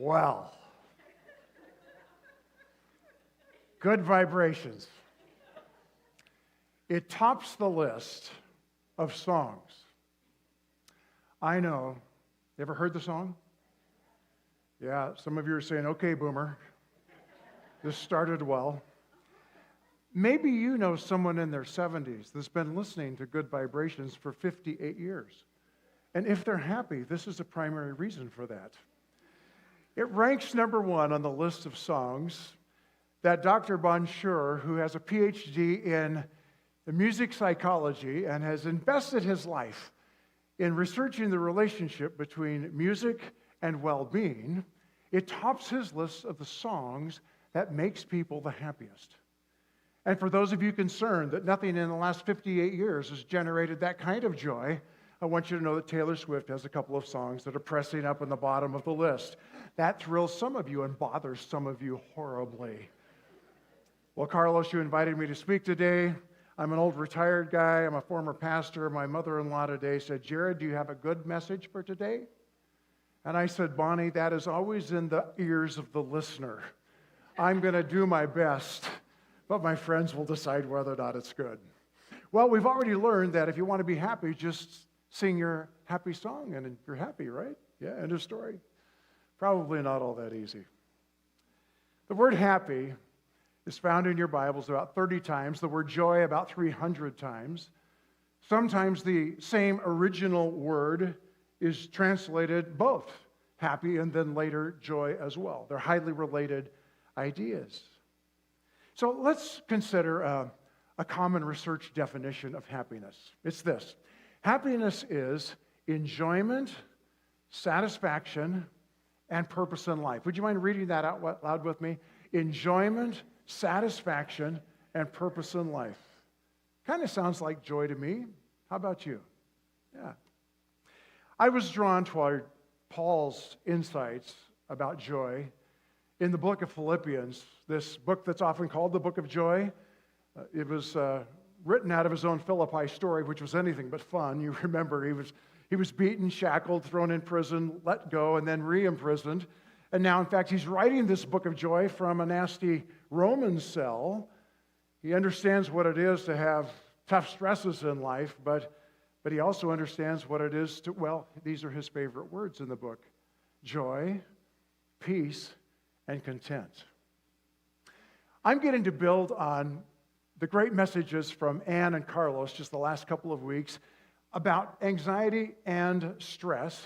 Well, good vibrations. It tops the list of songs. I know. You ever heard the song? Yeah, some of you are saying, okay, boomer. This started well. Maybe you know someone in their 70s that's been listening to Good Vibrations for 58 years. And if they're happy, this is a primary reason for that. It ranks number one on the list of songs that Dr. Bonjour, who has a PhD in music psychology and has invested his life in researching the relationship between music and well-being, it tops his list of the songs that makes people the happiest. And for those of you concerned that nothing in the last 58 years has generated that kind of joy, I want you to know that Taylor Swift has a couple of songs that are pressing up in the bottom of the list. That thrills some of you and bothers some of you horribly. Well, Carlos, you invited me to speak today. I'm an old retired guy. I'm a former pastor. My mother-in-law today said, Jared, do you have a good message for today? And I said, Bonnie, that is always in the ears of the listener. I'm going to do my best, but my friends will decide whether or not it's good. Well, we've already learned that if you want to be happy, just sing your happy song and you're happy, right? Yeah, end of story. Probably not all that easy. The word happy is found in your Bibles about 30 times, the word joy about 300 times. Sometimes the same original word is translated both happy and then later joy as well. They're highly related ideas. So let's consider a common research definition of happiness. It's this. Happiness is enjoyment, satisfaction, and purpose in life. Would you mind reading that out loud with me? Enjoyment, satisfaction, and purpose in life. Kind of sounds like joy to me. How about you? Yeah. I was drawn to Paul's insights about joy in the book of Philippians, this book that's often called the book of joy. It was written out of his own Philippi story, which was anything but fun. You remember he was beaten, shackled, thrown in prison, let go, and then re-imprisoned. And now, in fact, he's writing this book of joy from a nasty Roman cell. He understands what it is to have tough stresses in life, but he also understands what it is to, well, these are his favorite words in the book: joy, peace, and content. I'm getting to build on the great messages from Ann and Carlos just the last couple of weeks about anxiety and stress.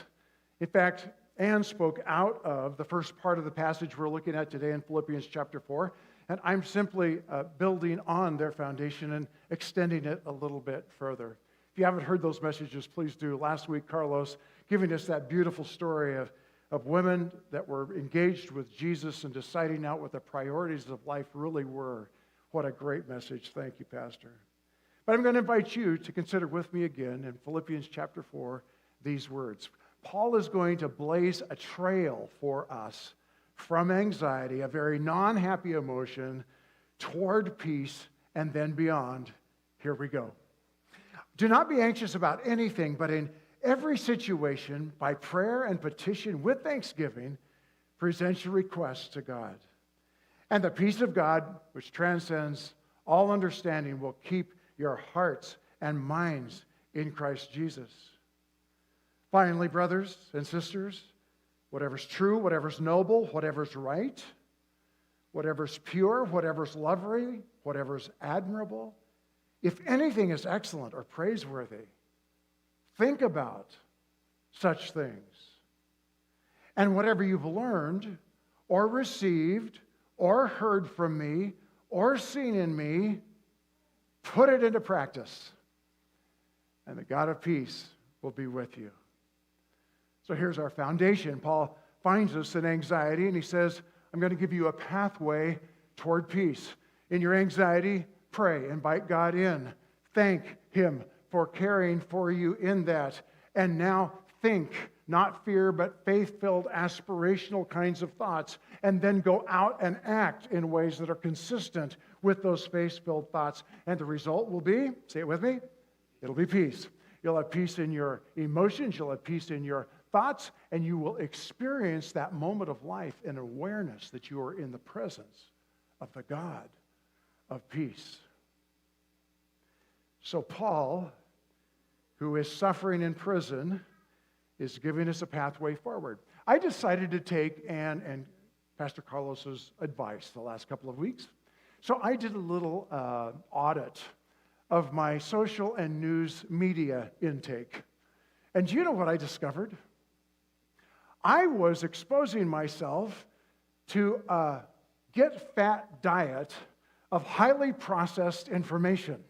In fact, Ann spoke out of the first part of the passage we're looking at today in Philippians chapter 4, and I'm simply building on their foundation and extending it a little bit further. If you haven't heard those messages, please do. Last week, Carlos giving us that beautiful story of women that were engaged with Jesus and deciding out what the priorities of life really were. What a great message. Thank you, Pastor. But I'm going to invite you to consider with me again in Philippians chapter 4 these words. Paul is going to blaze a trail for us from anxiety, a very non-happy emotion, toward peace, and then beyond. Here we go. Do not be anxious about anything, but in every situation, by prayer and petition with thanksgiving, present your requests to God. And the peace of God, which transcends all understanding, will keep your hearts and minds in Christ Jesus. Finally, brothers and sisters, whatever's true, whatever's noble, whatever's right, whatever's pure, whatever's lovely, whatever's admirable, if anything is excellent or praiseworthy, think about such things. And whatever you've learned or received or heard from me or seen in me, put it into practice. And the God of peace will be with you. So here's our foundation. Paul finds us in anxiety, and he says, I'm going to give you a pathway toward peace. In your anxiety, pray, invite God in. Thank Him for caring for you in that. And now think, not fear, but faith-filled, aspirational kinds of thoughts, and then go out and act in ways that are consistent with those faith-filled thoughts. And the result will be, say it with me, it'll be peace. You'll have peace in your emotions, you'll have peace in your thoughts, and you will experience that moment of life in awareness that you are in the presence of the God of peace. So Paul, who is suffering in prison, is giving us a pathway forward. I decided to take Ann and Pastor Carlos's advice the last couple of weeks. So I did a little audit of my social and news media intake. And do you know what I discovered? I was exposing myself to a get-fat diet of highly processed information,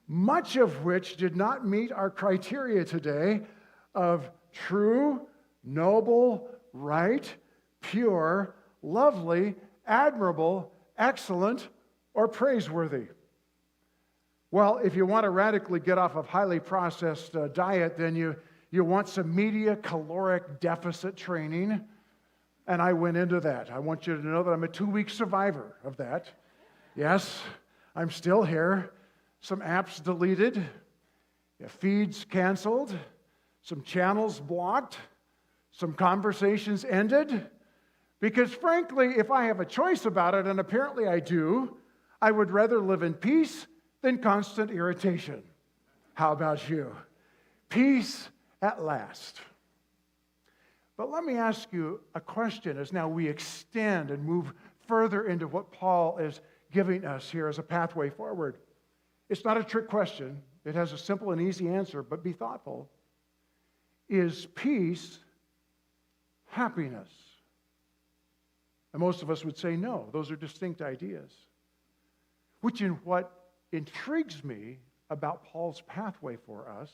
much of which did not meet our criteria today of true, noble, right, pure, lovely, admirable, excellent, or praiseworthy. Well, if you want to radically get off of highly processed diet, then you want some media caloric deficit training, and I went into that. I want you to know that I'm a 2-week survivor of that. Yes, I'm still here. Some apps deleted, feeds canceled, some channels blocked, some conversations ended, because frankly, if I have a choice about it, and apparently I do, I would rather live in peace than constant irritation. How about you? Peace at last. But let me ask you a question as now we extend and move further into what Paul is giving us here as a pathway forward. It's not a trick question. It has a simple and easy answer, but be thoughtful. Is peace happiness? And most of us would say no. Those are distinct ideas. Which is what intrigues me about Paul's pathway for us,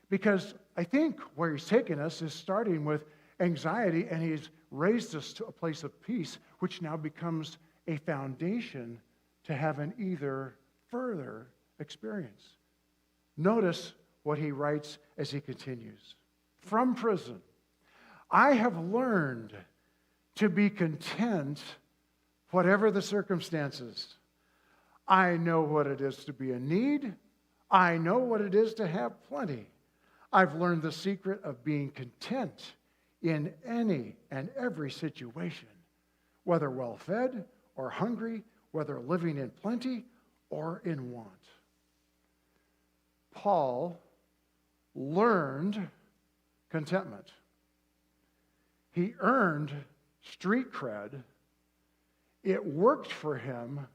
because I think where he's taken us is starting with anxiety, and he's raised us to a place of peace, which now becomes a foundation to have an either further experience. Notice what he writes as he continues. From prison, I have learned to be content whatever the circumstances. I know what it is to be in need. I know what it is to have plenty. I've learned the secret of being content in any and every situation, whether well-fed or hungry, whether living in plenty or in want. Paul learned contentment. He earned street cred. It worked for him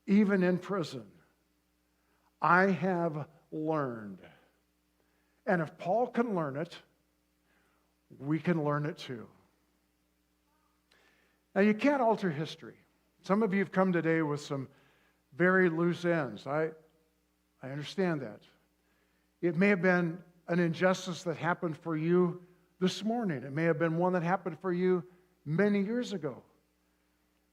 even in prison. I have learned. And if Paul can learn it, we can learn it too. Now, you can't alter history. Some of you have come today with some very loose ends. I understand that. It may have been an injustice that happened for you this morning. It may have been one that happened for you many years ago.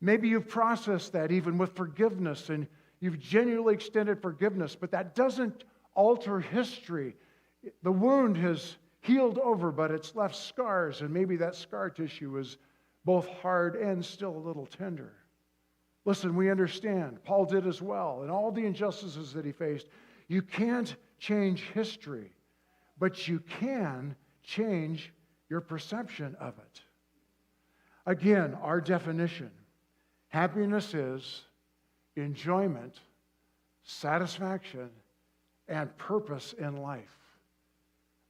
Maybe you've processed that even with forgiveness, and you've genuinely extended forgiveness, but that doesn't alter history. The wound has healed over, but it's left scars, and maybe that scar tissue is both hard and still a little tender. Listen, we understand. Paul did as well, and all the injustices that he faced. You can't change history, but you can change your perception of it. Again, our definition. Happiness is enjoyment, satisfaction, and purpose in life.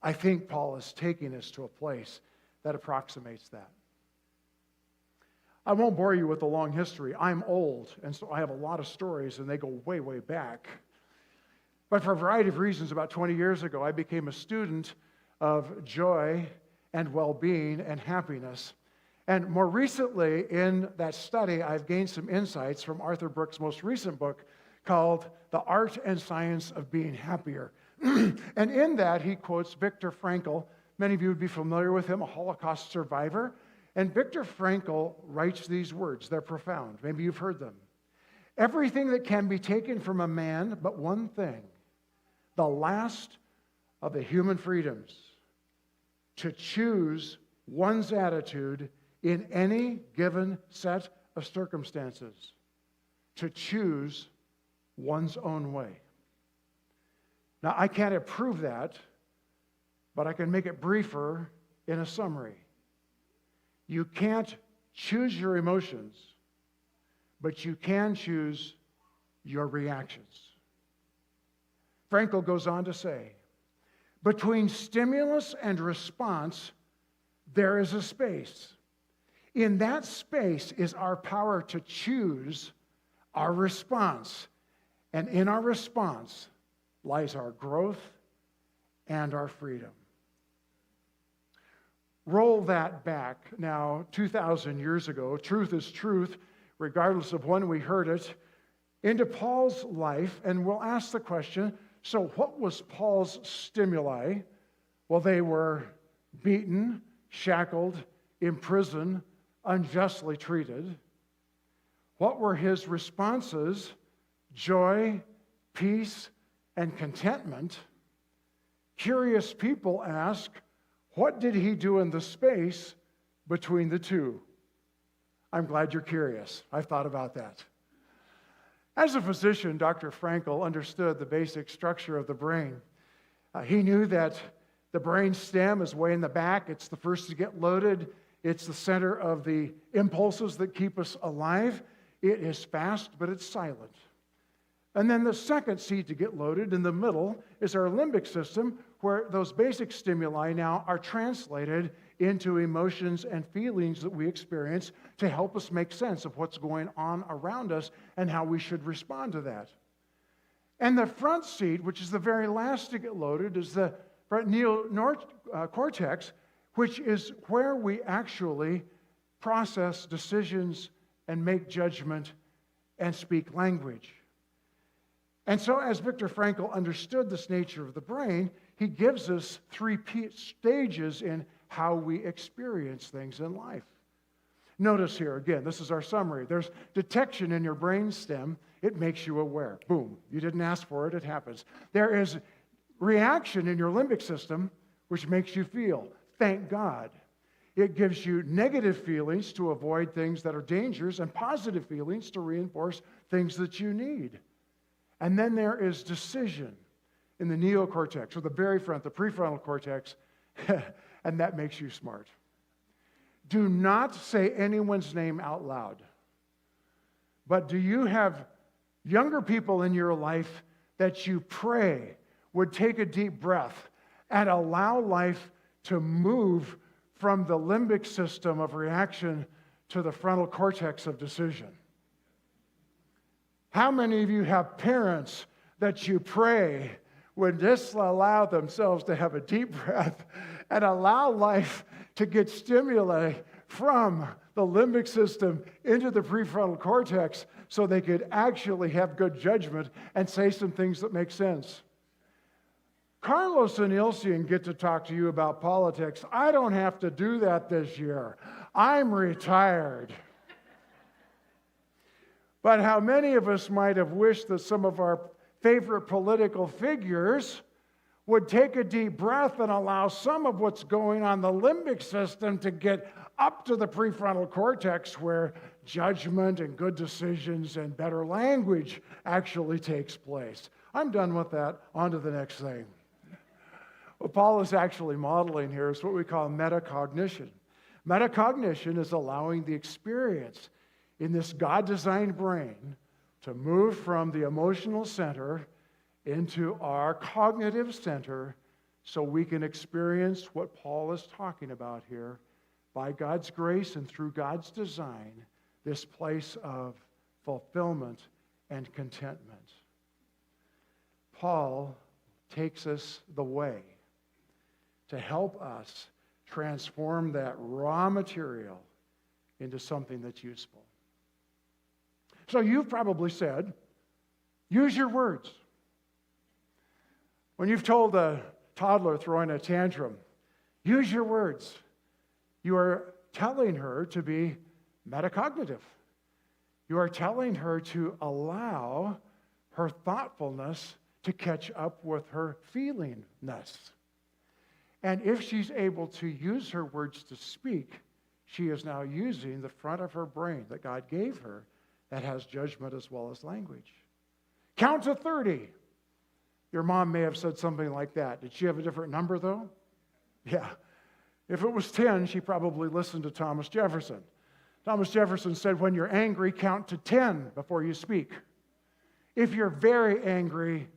I think Paul is taking us to a place that approximates that. I won't bore you with a long history. I'm old, and so I have a lot of stories, and they go way, way back. But for a variety of reasons, about 20 years ago, I became a student of joy and well-being and happiness. And more recently, in that study, I've gained some insights from Arthur Brooks' most recent book called The Art and Science of Being Happier. And in that, he quotes Viktor Frankl. Many of you would be familiar with him, a Holocaust survivor. And Viktor Frankl writes these words. They're profound. Maybe you've heard them. Everything that can be taken from a man but one thing, the last of the human freedoms, to choose one's attitude in any given set of circumstances, to choose one's own way. Now, I can't approve that, but I can make it briefer in a summary. You can't choose your emotions, but you can choose your reactions. Frankl goes on to say, between stimulus and response, there is a space. In that space is our power to choose our response. And in our response lies our growth and our freedom. Roll that back now 2,000 years ago. Truth is truth, regardless of when we heard it, into Paul's life. And we'll ask the question, so what was Paul's stimuli? Well, they were beaten, shackled, imprisoned, unjustly treated. What were his responses? Joy, peace, and contentment. Curious people ask, what did he do in the space between the two? I'm glad you're curious. I've thought about that. As a physician, Dr. Frankl understood the basic structure of the brain. He knew that the brain stem is way in the back. It's the first to get loaded. It's the center of the impulses that keep us alive. It is fast, but it's silent. And then the second seed to get loaded in the middle is our limbic system, where those basic stimuli now are translated into emotions and feelings that we experience to help us make sense of what's going on around us and how we should respond to that. And the front seed, which is the very last to get loaded, is the neocortex, which is where we actually process decisions and make judgment and speak language. And so as Viktor Frankl understood this nature of the brain, he gives us three stages in how we experience things in life. Notice here, again, this is our summary. There's detection in your brain stem. It makes you aware. Boom. You didn't ask for it. It happens. There is reaction in your limbic system, which makes you feel. Thank God. It gives you negative feelings to avoid things that are dangerous and positive feelings to reinforce things that you need. And then there is decision in the neocortex, or the very front, the prefrontal cortex, and that makes you smart. Do not say anyone's name out loud. But do you have younger people in your life that you pray would take a deep breath and allow life to move from the limbic system of reaction to the frontal cortex of decision? How many of you have parents that you pray would just allow themselves to have a deep breath and allow life to get stimuli from the limbic system into the prefrontal cortex so they could actually have good judgment and say some things that make sense? Carlos and Ilsean get to talk to you about politics. I don't have to do that this year. I'm retired. But how many of us might have wished that some of our favorite political figures would take a deep breath and allow some of what's going on in the limbic system to get up to the prefrontal cortex, where judgment and good decisions and better language actually takes place. I'm done with that. On to the next thing. What Paul is actually modeling here is what we call metacognition. Metacognition is allowing the experience in this God-designed brain to move from the emotional center into our cognitive center so we can experience what Paul is talking about here by God's grace and through God's design, this place of fulfillment and contentment. Paul takes us the way to help us transform that raw material into something that's useful. So you've probably said, use your words. When you've told a toddler throwing a tantrum, use your words. You are telling her to be metacognitive. You are telling her to allow her thoughtfulness to catch up with her feelingness. And if she's able to use her words to speak, she is now using the front of her brain that God gave her that has judgment as well as language. Count to 30. Your mom may have said something like that. Did she have a different number, though? Yeah. If it was 10, she probably listened to Thomas Jefferson. Thomas Jefferson said, when you're angry, count to 10 before you speak. If you're very angry,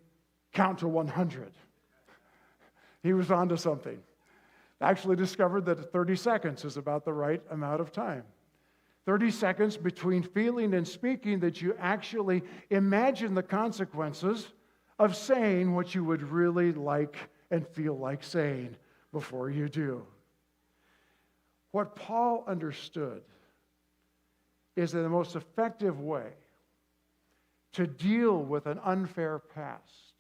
count to 100. He was onto something. Actually discovered that 30 seconds is about the right amount of time. 30 seconds between feeling and speaking that you actually imagine the consequences of saying what you would really like and feel like saying before you do. What Paul understood is that the most effective way to deal with an unfair past,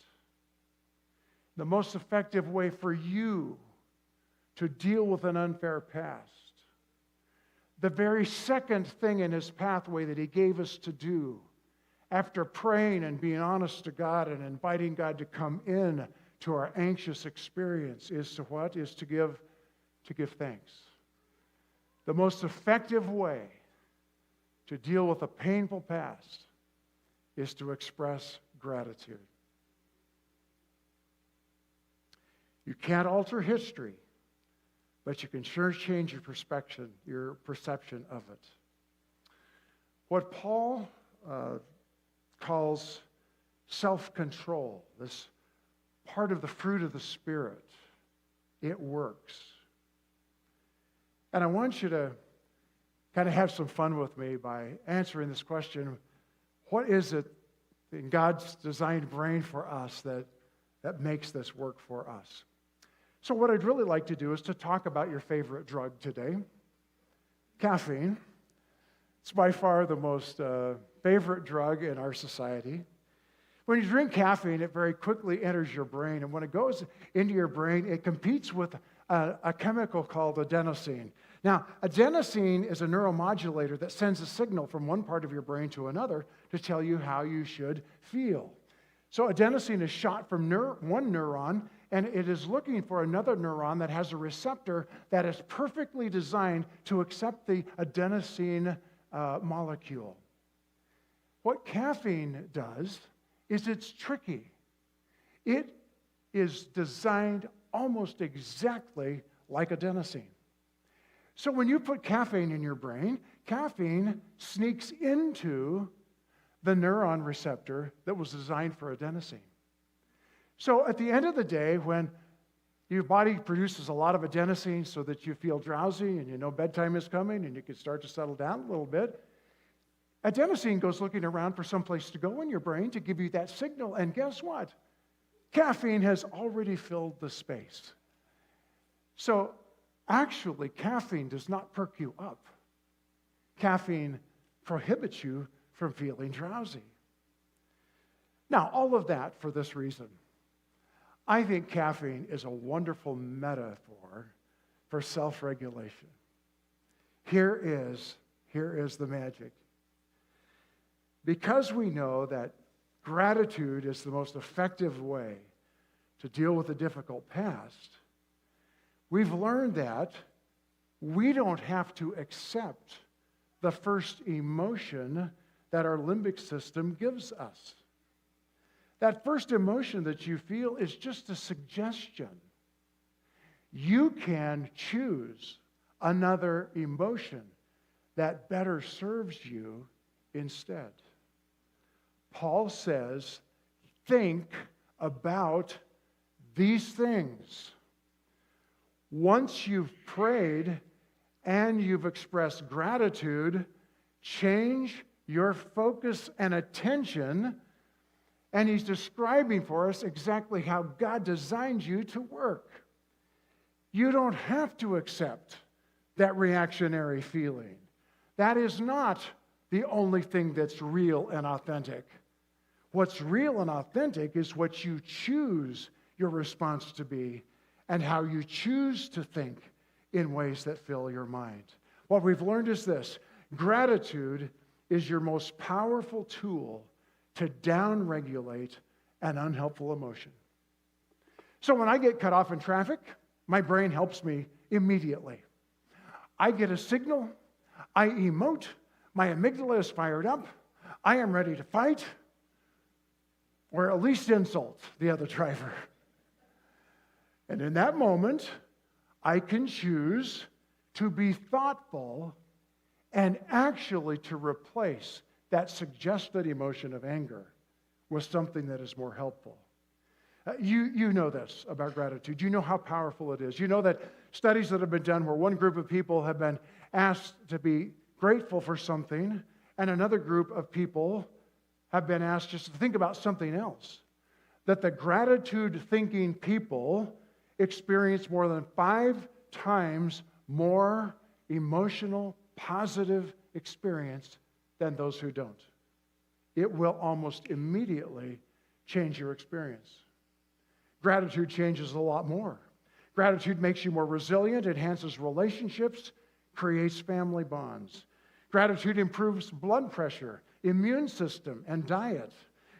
the most effective way for you to deal with an unfair past, the very second thing in his pathway that he gave us to do after praying and being honest to God and inviting God to come in to our anxious experience is to what? Is to give thanks. The most effective way to deal with a painful past is to express gratitude. You can't alter history, but you can sure change your perception of it. What Paul calls self-control, this part of the fruit of the Spirit, it works. And I want you to kind of have some fun with me by answering this question: what is it in God's designed brain for us that makes this work for us? So what I'd really like to do is to talk about your favorite drug today, caffeine. It's by far the most favorite drug in our society. When you drink caffeine, it very quickly enters your brain, and when it goes into your brain, it competes with a chemical called adenosine. Now, adenosine is a neuromodulator that sends a signal from one part of your brain to another to tell you how you should feel. So adenosine is shot from one neuron, and it is looking for another neuron that has a receptor that is perfectly designed to accept the adenosine molecule. What caffeine does is it's tricky. It is designed almost exactly like adenosine. So when you put caffeine in your brain, caffeine sneaks into the neuron receptor that was designed for adenosine. So at the end of the day, when your body produces a lot of adenosine so that you feel drowsy and you know bedtime is coming and you can start to settle down a little bit, adenosine goes looking around for some place to go in your brain to give you that signal. And guess what? Caffeine has already filled the space. So actually, caffeine does not perk you up. Caffeine prohibits you from feeling drowsy. Now, all of that for this reason. I think caffeine is a wonderful metaphor for self-regulation. Here is the magic. Because we know that gratitude is the most effective way to deal with a difficult past, we've learned that we don't have to accept the first emotion that our limbic system gives us. That first emotion that you feel is just a suggestion. You can choose another emotion that better serves you instead. Paul says, think about these things. Once you've prayed and you've expressed gratitude, change your focus and attention. And he's describing for us exactly how God designed you to work. You don't have to accept that reactionary feeling. That is not the only thing that's real and authentic. What's real and authentic is what you choose your response to be and how you choose to think in ways that fill your mind. What we've learned is this: gratitude is your most powerful tool to downregulate an unhelpful emotion. So when I get cut off in traffic, my brain helps me immediately. I get a signal, I emote, my amygdala is fired up, I am ready to fight, or at least insult the other driver. And in that moment, I can choose to be thoughtful and actually to replace that suggested emotion of anger with something that is more helpful. You know this about gratitude. You know how powerful it is. You know that studies that have been done where one group of people have been asked to be grateful for something, and another group of people have been asked just to think about something else. That the gratitude-thinking people experience more than 5 times more emotional, positive experience than those who don't. It will almost immediately change your experience. Gratitude changes a lot more. Gratitude makes you more resilient, enhances relationships, creates family bonds. Gratitude improves blood pressure, immune system, and diet.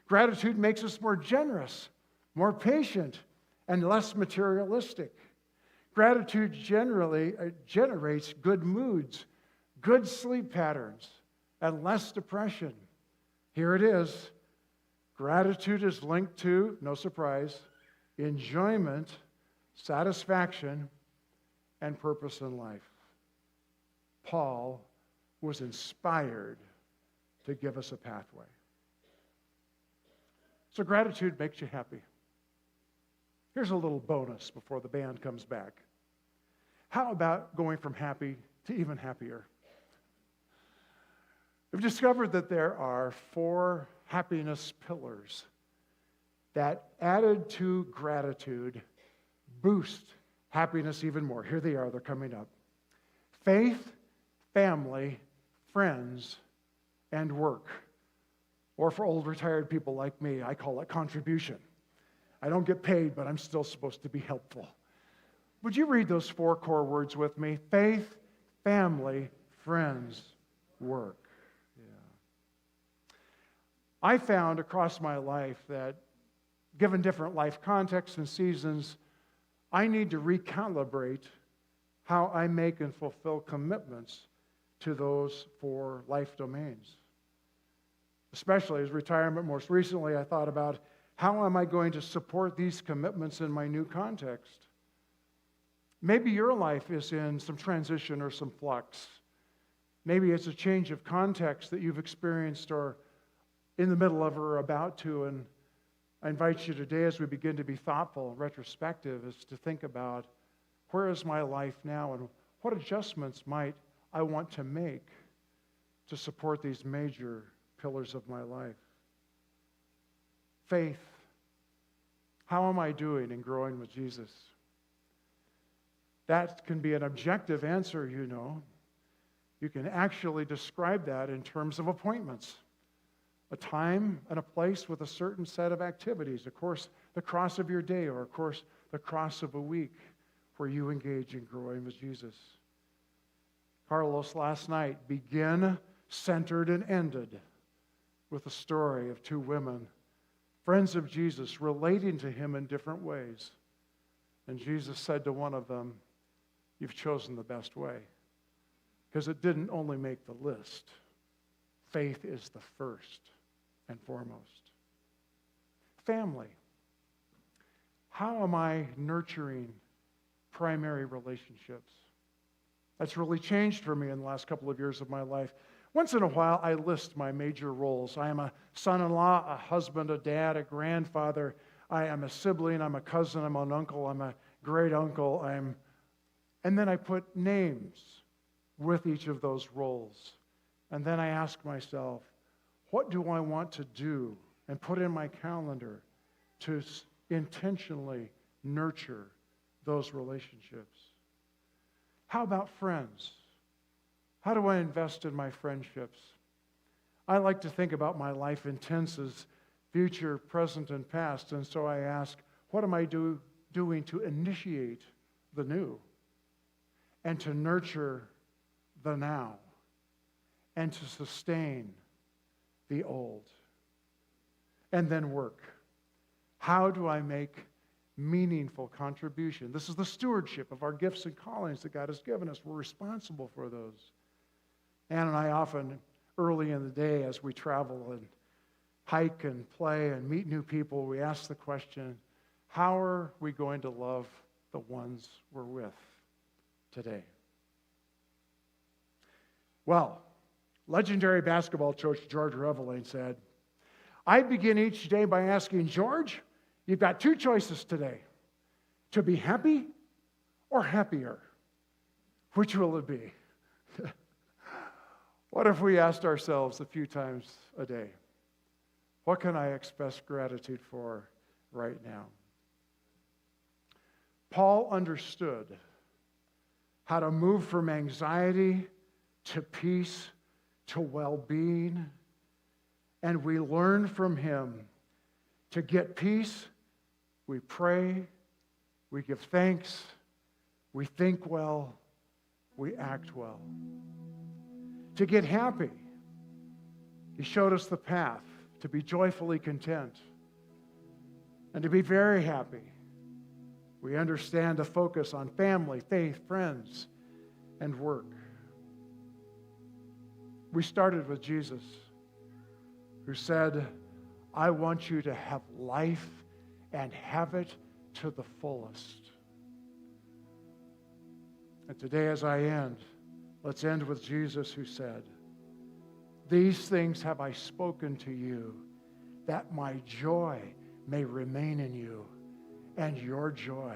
Gratitude makes us more generous, more patient, and less materialistic. Gratitude generally generates good moods, good sleep patterns, and less depression. Here it is. Gratitude is linked to, no surprise, enjoyment, satisfaction, and purpose in life. Paul was inspired to give us a pathway. So gratitude makes you happy. Here's a little bonus before the band comes back. How about going from happy to even happier? We've discovered that there are 4 happiness pillars that, added to gratitude, boost happiness even more. Here they are, they're coming up. Faith, family, friends, and work. Or for old retired people like me, I call it contribution. I don't get paid, but I'm still supposed to be helpful. Would you read those 4 core words with me? Faith, family, friends, work. I found across my life that, given different life contexts and seasons, I need to recalibrate how I make and fulfill commitments to those 4 life domains. Especially as retirement, most recently, I thought about how am I going to support these commitments in my new context? Maybe your life is in some transition or some flux. Maybe it's a change of context that you've experienced or in the middle of or about to, and I invite you today as we begin to be thoughtful and retrospective is to think about where is my life now and what adjustments might I want to make to support these major pillars of my life. Faith. How am I doing in growing with Jesus? That can be an objective answer, you know. You can actually describe that in terms of appointments. A time and a place with a certain set of activities. Of course, the cross of your day, or of course, the cross of a week where you engage in growing with Jesus. Carlos last night began, centered, and ended with a story of 2 women, friends of Jesus, relating to him in different ways. And Jesus said to one of them, "You've chosen the best way." Because it didn't only make the list. Faith is the first and foremost. Family. How am I nurturing primary relationships? That's really changed for me in the last couple of years of my life. Once in a while, I list my major roles. I am a son-in-law, a husband, a dad, a grandfather. I am a sibling, I'm a cousin, I'm an uncle, I'm a great uncle, and then I put names with each of those roles. And then I ask myself, what do I want to do and put in my calendar to intentionally nurture those relationships? How about friends? How do I invest in my friendships? I like to think about my life in tenses, future, present, and past. And so I ask, what am I doing to initiate the new and to nurture the now and to sustain the old? And then work. How do I make meaningful contribution? This is the stewardship of our gifts and callings that God has given us. We're responsible for those. Ann and I often, early in the day as we travel and hike and play and meet new people, we ask the question, how are we going to love the ones we're with? today. Well, legendary basketball coach George Reveling said, I begin each day by asking, George, you've got two choices today, to be happy or happier. Which will it be? What if we asked ourselves a few times a day, what can I express gratitude for right now? Paul understood how to move from anxiety to peace to well-being, and we learn from him to get peace. We pray, we give thanks, we think well, we act well. To get happy, he showed us the path to be joyfully content. And to be very happy, we understand to focus on family, faith, friends, and work. We started with Jesus, who said, I want you to have life and have it to the fullest. And today as I end, let's end with Jesus, who said, these things have I spoken to you, that my joy may remain in you, and your joy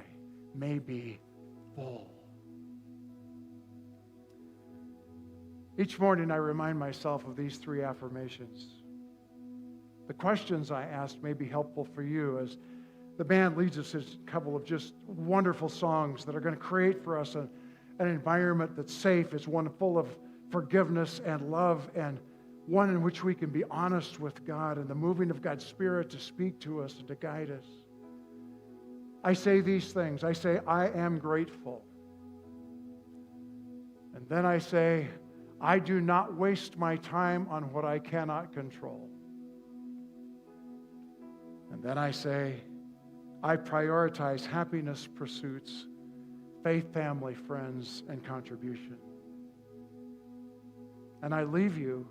may be full. Each morning I remind myself of these three affirmations. The questions I asked may be helpful for you as the band leads us in a couple of just wonderful songs that are going to create for us an environment that's safe. It's one full of forgiveness and love, and one in which we can be honest with God and the moving of God's Spirit to speak to us and to guide us. I say these things. I say, I am grateful. And then I say, I do not waste my time on what I cannot control. And then I say, I prioritize happiness pursuits, faith, family, friends, and contribution. And I leave you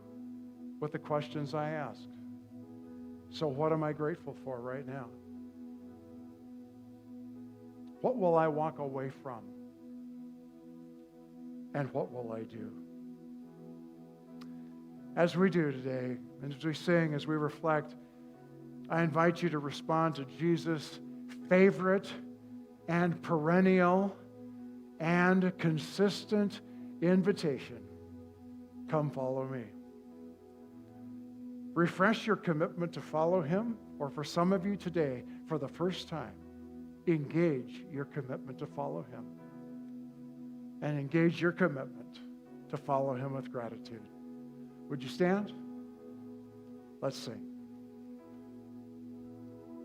with the questions I asked. So what am I grateful for right now? What will I walk away from? And what will I do? As we do today, and as we sing, as we reflect, I invite you to respond to Jesus' favorite and perennial and consistent invitation. Come follow me. Refresh your commitment to follow him, or for some of you today, for the first time, engage your commitment to follow him. And engage your commitment to follow him with gratitude. Would you stand? Let's sing.